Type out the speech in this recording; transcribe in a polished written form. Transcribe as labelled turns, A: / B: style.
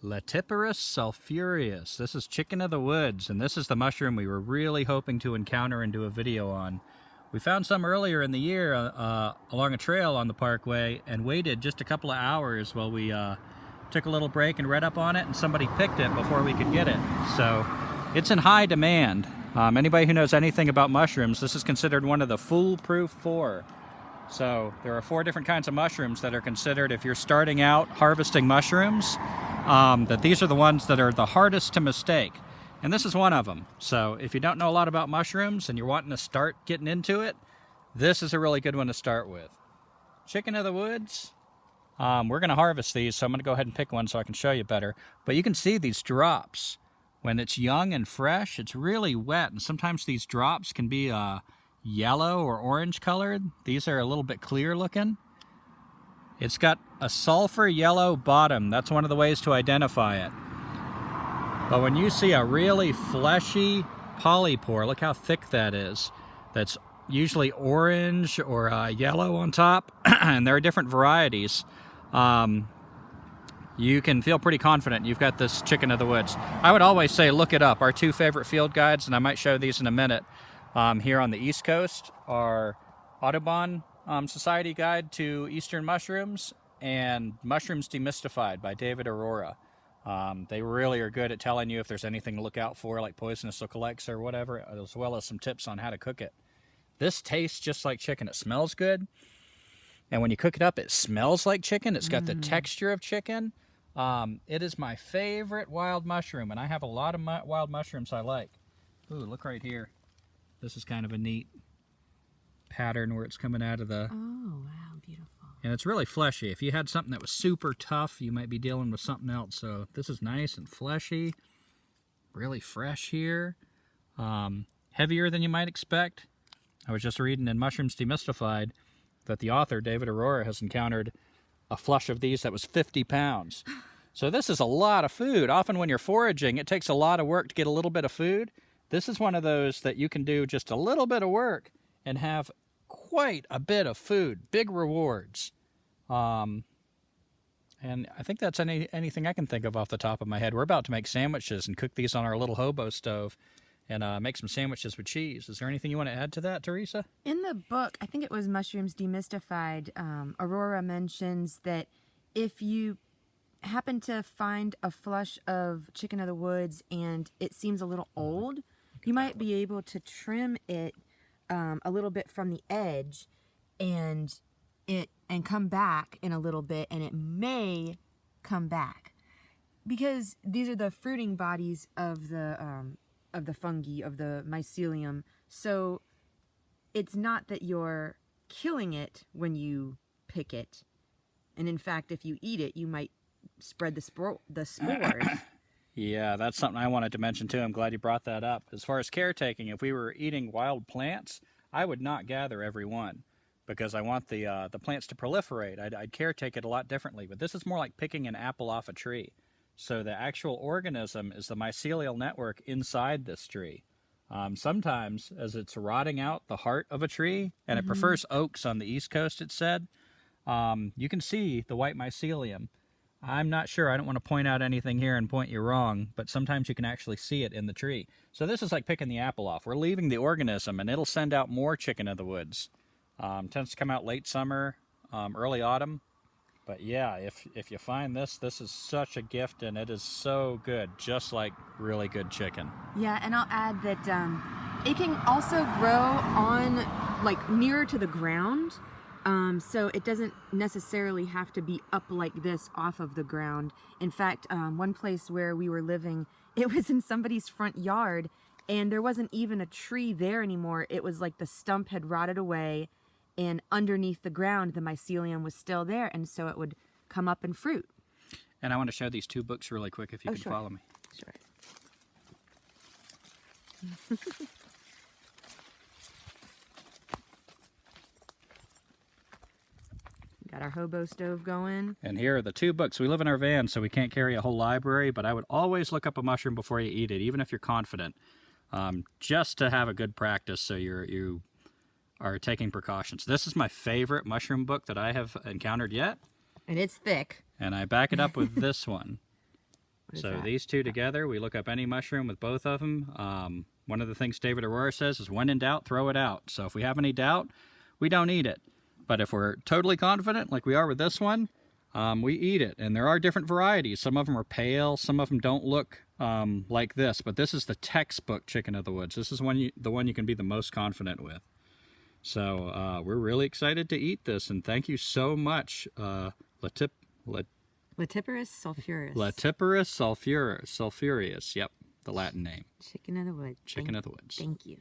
A: Latiparus sulphureus. This is chicken of the woods, and this is the mushroom we were really hoping to encounter and do a video on. We found some earlier in the year along a trail on the parkway and waited just a couple of hours while we took a little break and read up on it, and somebody picked it before we could get it. So it's in high demand. Anybody who knows anything about mushrooms, this is considered one of the foolproof 4. So there are 4 different kinds of mushrooms that are considered, if you're starting out harvesting mushrooms, that these are the ones that are the hardest to mistake. And this is one of them. So if you don't know a lot about mushrooms and you're wanting to start getting into it, this is a really good one to start with. Chicken of the woods. We're going to harvest these, so I'm going to go ahead and pick one so I can show you better. But you can see these drops. When it's young and fresh, it's really wet, and sometimes these drops can be yellow or orange colored. These are a little bit clear looking. It's got a sulfur yellow bottom. That's one of the ways to identify it. But when you see a really fleshy polypore, look how thick that is. That's usually orange or yellow on top, and there are different varieties. You can feel pretty confident you've got this chicken of the woods. I would always say look it up. Our 2 favorite field guides, and I might show these in a minute, here on the East Coast, are Audubon Society Guide to Eastern Mushrooms and Mushrooms Demystified by David Aurora. They really are good at telling you if there's anything to look out for, like poisonous lookalikes or whatever, as well as some tips on how to cook it. This tastes just like chicken. It smells good. And when you cook it up, it smells like chicken. It's got the texture of chicken. It is my favorite wild mushroom, and I have a lot of wild mushrooms I like. Ooh, look right here. This is kind of a neat pattern where it's coming out of the...
B: Oh, wow, beautiful.
A: And it's really fleshy. If you had something that was super tough, you might be dealing with something else. So this is nice and fleshy, really fresh here. Heavier than you might expect. I was just reading in Mushrooms Demystified that the author, David Aurora, has encountered a flush of these that was 50 pounds. So this is a lot of food. Often when you're foraging, it takes a lot of work to get a little bit of food. This is one of those that you can do just a little bit of work and have quite a bit of food, big rewards. And I think that's anything I can think of off the top of my head. We're about to make sandwiches and cook these on our little Hobo stove and make some sandwiches with cheese. Is there anything you want to add to that, Teresa?
B: In the book, I think it was Mushrooms Demystified, Aurora mentions that if you happen to find a flush of chicken of the woods and it seems a little old, you might be able to trim it a little bit from the edge and come back in a little bit, and it may come back because these are the fruiting bodies of the fungi, of the mycelium. So it's not that you're killing it when you pick it, and in fact, if you eat it, you might spread the spores.
A: Yeah, that's something I wanted to mention too. I'm glad you brought that up. As far as caretaking, if we were eating wild plants, I would not gather every one because I want the plants to proliferate. I'd caretake it a lot differently, but this is more like picking an apple off a tree. So the actual organism is the mycelial network inside this tree. Sometimes, as it's rotting out the heart of a tree, and it prefers oaks on the East Coast, it said, you can see the white mycelium. I'm not sure. I don't want to point out anything here and point you wrong, but sometimes you can actually see it in the tree. So this is like picking the apple off. We're leaving the organism, and it'll send out more chicken of the woods. Tends to come out late summer, early autumn. But yeah, if you find this is such a gift, and it is so good, just like really good chicken.
B: Yeah, and I'll add that it can also grow on, like, nearer to the ground. So it doesn't necessarily have to be up like this off of the ground. In fact, one place where we were living, it was in somebody's front yard, and there wasn't even a tree there anymore. It was like the stump had rotted away, and underneath the ground, the mycelium was still there, and so it would come up and fruit.
A: And I want to show these 2 books really quick if you can follow me.
B: Sure. Got our Hobo stove going.
A: And here are the 2 books. We live in our van, so we can't carry a whole library, but I would always look up a mushroom before you eat it, even if you're confident, just to have a good practice so you are taking precautions. This is my favorite mushroom book that I have encountered yet.
B: And it's thick.
A: And I back it up with this one.
B: What is
A: So
B: that?
A: these two together, we look up any mushroom with both of them. One of the things David Aurora says is when in doubt, throw it out. So if we have any doubt, we don't eat it. But if we're totally confident, like we are with this one, we eat it. And there are different varieties. Some of them are pale. Some of them don't look like this. But this is the textbook chicken of the woods. This is the one you can be the most confident with. So we're really excited to eat this. And thank you so much, Latiparus
B: sulphureus.
A: Latiparus sulphureus. Yep, the Latin name.
B: Chicken of the woods.
A: Chicken of the woods.
B: Thank you.